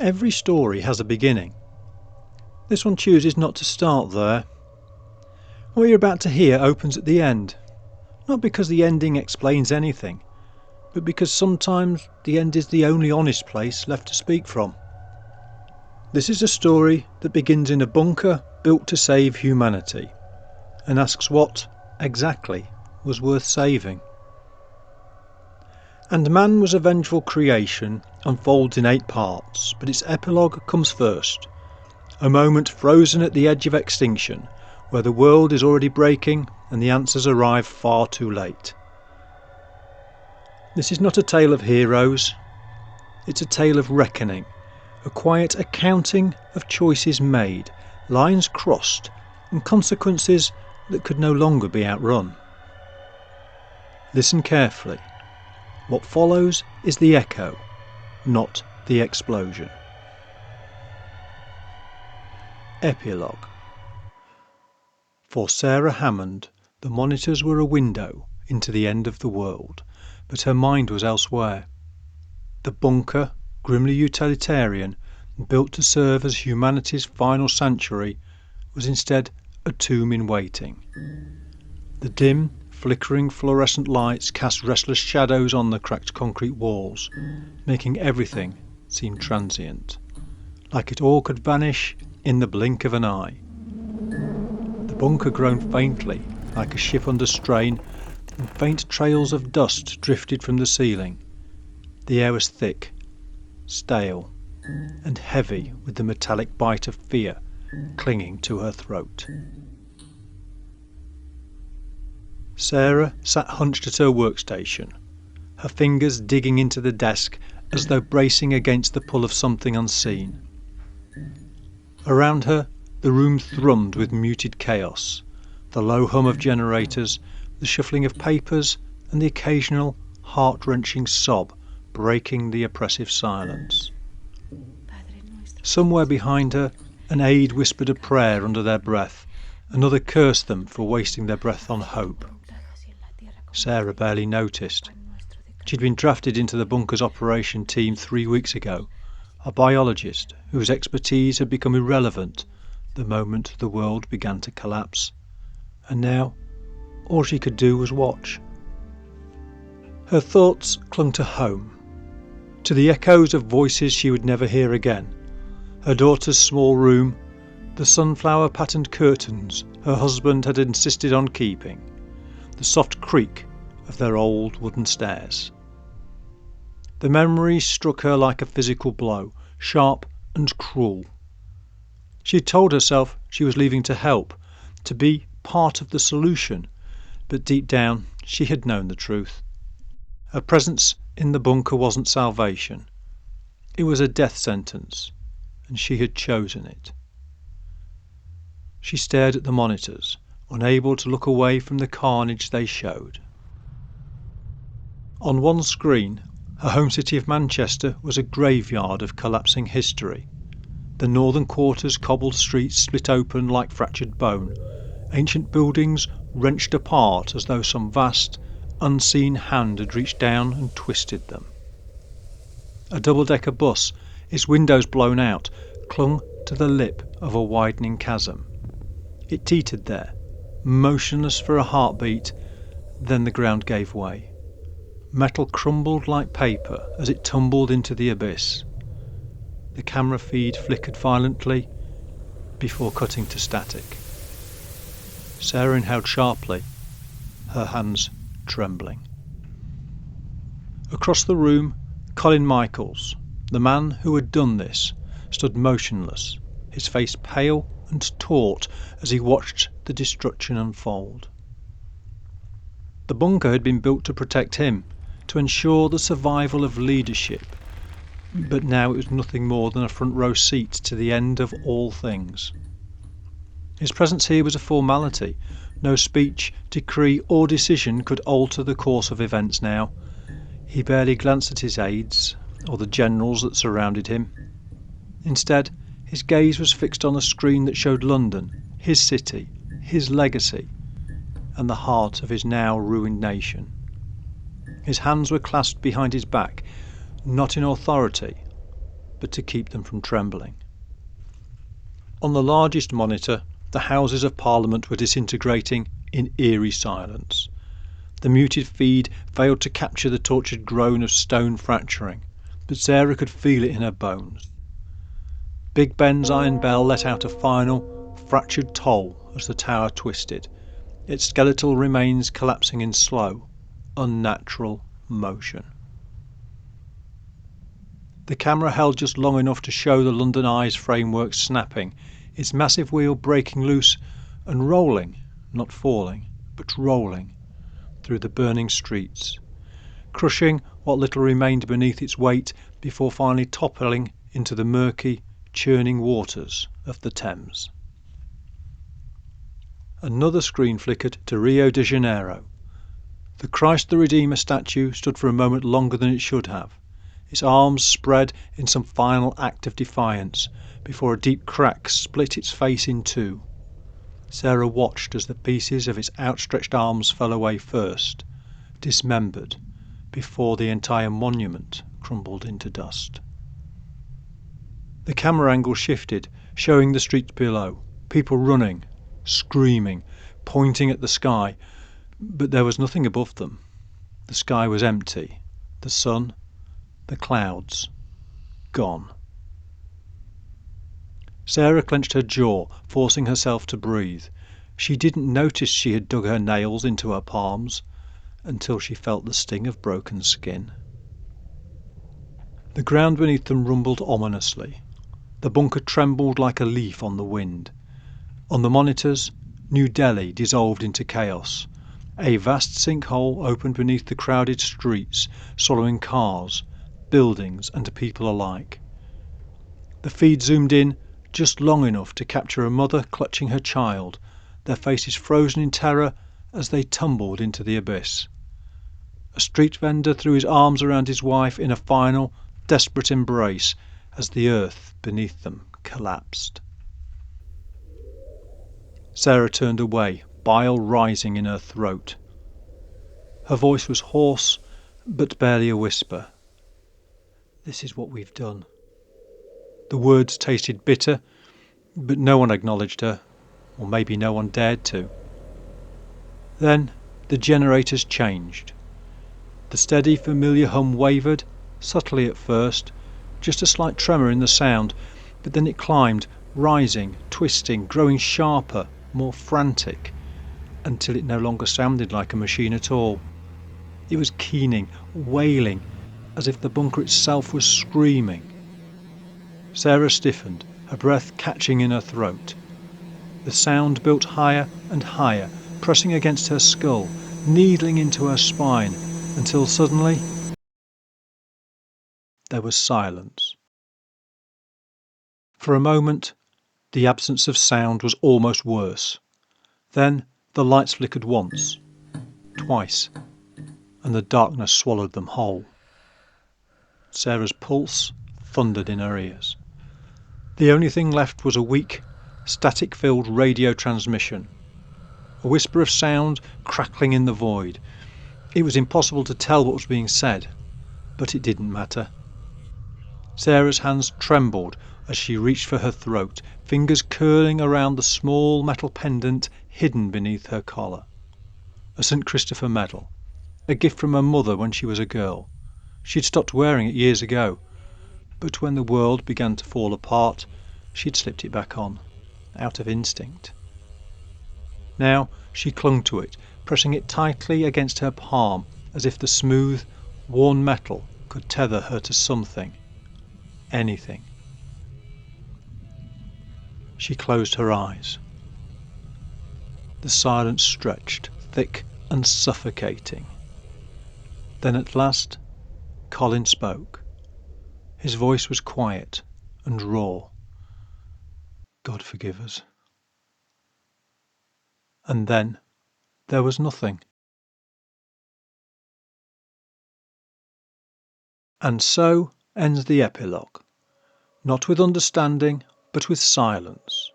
Every story has a beginning. This one chooses not to start there. What you're about to hear opens at the end, not because the ending explains anything, but because sometimes the end is the only honest place left to speak from. This is a story that begins in a bunker built to save humanity, and asks what, exactly, was worth saving. And Man Was a Vengeful Creation unfolds in 8 parts, but its epilogue comes first. A moment frozen at the edge of extinction, where the world is already breaking and the answers arrive far too late. This is not a tale of heroes, it's a tale of reckoning, a quiet accounting of choices made, lines crossed, and consequences that could no longer be outrun. Listen carefully. What follows is the echo, not the explosion. Epilogue. For Sarah Hammond, the monitors were a window into the end of the world, but her mind was elsewhere. The bunker, grimly utilitarian, built to serve as humanity's final sanctuary, was instead a tomb in waiting. The dim, flickering fluorescent lights cast restless shadows on the cracked concrete walls, making everything seem transient, like it all could vanish in the blink of an eye. The bunker groaned faintly, like a ship under strain, and faint trails of dust drifted from the ceiling. The air was thick, stale, and heavy with the metallic bite of fear clinging to her throat. Sarah sat hunched at her workstation, her fingers digging into the desk as though bracing against the pull of something unseen. Around her, the room thrummed with muted chaos, the low hum of generators, the shuffling of papers, and the occasional heart-wrenching sob breaking the oppressive silence. Somewhere behind her, an aide whispered a prayer under their breath, another cursed them for wasting their breath on hope. Sarah barely noticed. She'd been drafted into the bunker's operation team 3 weeks ago, a biologist whose expertise had become irrelevant the moment the world began to collapse. And now, all she could do was watch. Her thoughts clung to home, to the echoes of voices she would never hear again, her daughter's small room, the sunflower-patterned curtains her husband had insisted on keeping, the soft creak of their old wooden stairs. The memory struck her like a physical blow, sharp and cruel. She had told herself she was leaving to help, to be part of the solution, but deep down she had known the truth. Her presence in the bunker wasn't salvation. It was a death sentence, and she had chosen it. She stared at the monitors, unable to look away from the carnage they showed. On one screen, her home city of Manchester was a graveyard of collapsing history. The northern quarter's cobbled streets split open like fractured bone, ancient buildings wrenched apart as though some vast, unseen hand had reached down and twisted them. A double-decker bus, its windows blown out, clung to the lip of a widening chasm. It teetered there, motionless for a heartbeat, then the ground gave way. Metal crumbled like paper as it tumbled into the abyss. The camera feed flickered violently before cutting to static. Sarah inhaled sharply, her hands trembling. Across the room, Colin Michaels, the man who had done this, stood motionless, his face pale and taut as he watched the destruction unfold. The bunker had been built to protect him, to ensure the survival of leadership, but now it was nothing more than a front row seat to the end of all things. His presence here was a formality. No speech, decree or decision could alter the course of events now. He barely glanced at his aides or the generals that surrounded him. Instead, his gaze was fixed on a screen that showed London, his city, his legacy, and the heart of his now ruined nation. His hands were clasped behind his back, not in authority, but to keep them from trembling. On the largest monitor, the Houses of Parliament were disintegrating in eerie silence. The muted feed failed to capture the tortured groan of stone fracturing, but Sarah could feel it in her bones. Big Ben's iron bell let out a final, fractured toll as the tower twisted, its skeletal remains collapsing in slow, unnatural motion. The camera held just long enough to show the London Eye's framework snapping, its massive wheel breaking loose and rolling, not falling, but rolling, through the burning streets, crushing what little remained beneath its weight before finally toppling into the murky, churning waters of the Thames. Another screen flickered to Rio de Janeiro. The Christ the Redeemer statue stood for a moment longer than it should have, its arms spread in some final act of defiance, before a deep crack split its face in two. Sarah watched as the pieces of its outstretched arms fell away first, dismembered, before the entire monument crumbled into dust. The camera angle shifted, showing the streets below, people running, screaming, pointing at the sky, but there was nothing above them. The sky was empty, the sun, the clouds, gone. Sarah clenched her jaw, forcing herself to breathe. She didn't notice she had dug her nails into her palms until she felt the sting of broken skin. The ground beneath them rumbled ominously. The bunker trembled like a leaf on the wind. On the monitors, New Delhi dissolved into chaos. A vast sinkhole opened beneath the crowded streets, swallowing cars, buildings and people alike. The feed zoomed in just long enough to capture a mother clutching her child, their faces frozen in terror as they tumbled into the abyss. A street vendor threw his arms around his wife in a final, desperate embrace as the earth beneath them collapsed. Sarah turned away, bile rising in her throat. Her voice was hoarse, but barely a whisper. "This is what we've done." The words tasted bitter, but no one acknowledged her, or maybe no one dared to. Then the generators changed. The steady, familiar hum wavered, subtly at first, just a slight tremor in the sound, but then it climbed, rising, twisting, growing sharper, more frantic, until it no longer sounded like a machine at all. It was keening, wailing, as if the bunker itself was screaming. Sarah stiffened, her breath catching in her throat. The sound built higher and higher, pressing against her skull, needling into her spine, until suddenly there was silence. For a moment, the absence of sound was almost worse. Then the lights flickered once, twice, and the darkness swallowed them whole. Sarah's pulse thundered in her ears. The only thing left was a weak, static-filled radio transmission, a whisper of sound crackling in the void. It was impossible to tell what was being said, but it didn't matter. Sarah's hands trembled as she reached for her throat, fingers curling around the small metal pendant hidden beneath her collar. A St. Christopher medal, a gift from her mother when she was a girl. She'd stopped wearing it years ago, but when the world began to fall apart, she'd slipped it back on, out of instinct. Now she clung to it, pressing it tightly against her palm, as if the smooth, worn metal could tether her to something, anything. She closed her eyes. The silence stretched, thick and suffocating. Then at last, Colin spoke. His voice was quiet and raw. "God forgive us." And then there was nothing. And so ends the epilogue, not with understanding, but with silence.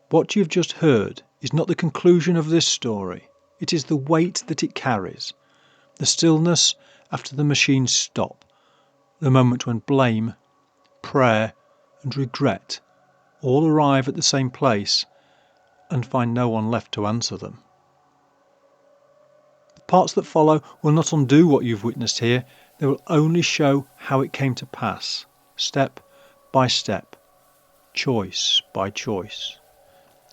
What you've just heard is not the conclusion of this story. It is the weight that it carries, the stillness after the machines stop, the moment when blame prayer, and regret all arrive at the same place and find no one left to answer them. The parts that follow will not undo what you've witnessed here. They will only show how it came to pass, step by step, choice by choice,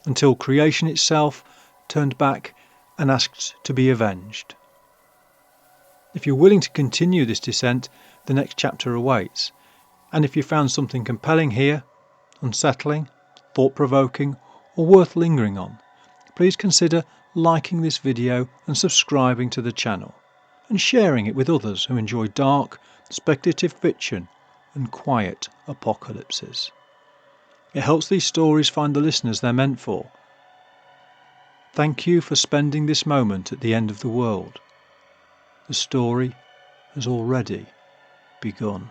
until creation itself turned back and asked to be avenged. If you're willing to continue this descent, the next chapter awaits. And if you found something compelling here, unsettling, thought-provoking, or worth lingering on, please consider liking this video and subscribing to the channel, and sharing it with others who enjoy dark, speculative fiction and quiet apocalypses. It helps these stories find the listeners they're meant for. Thank you for spending this moment at the end of the world. The story has already begun.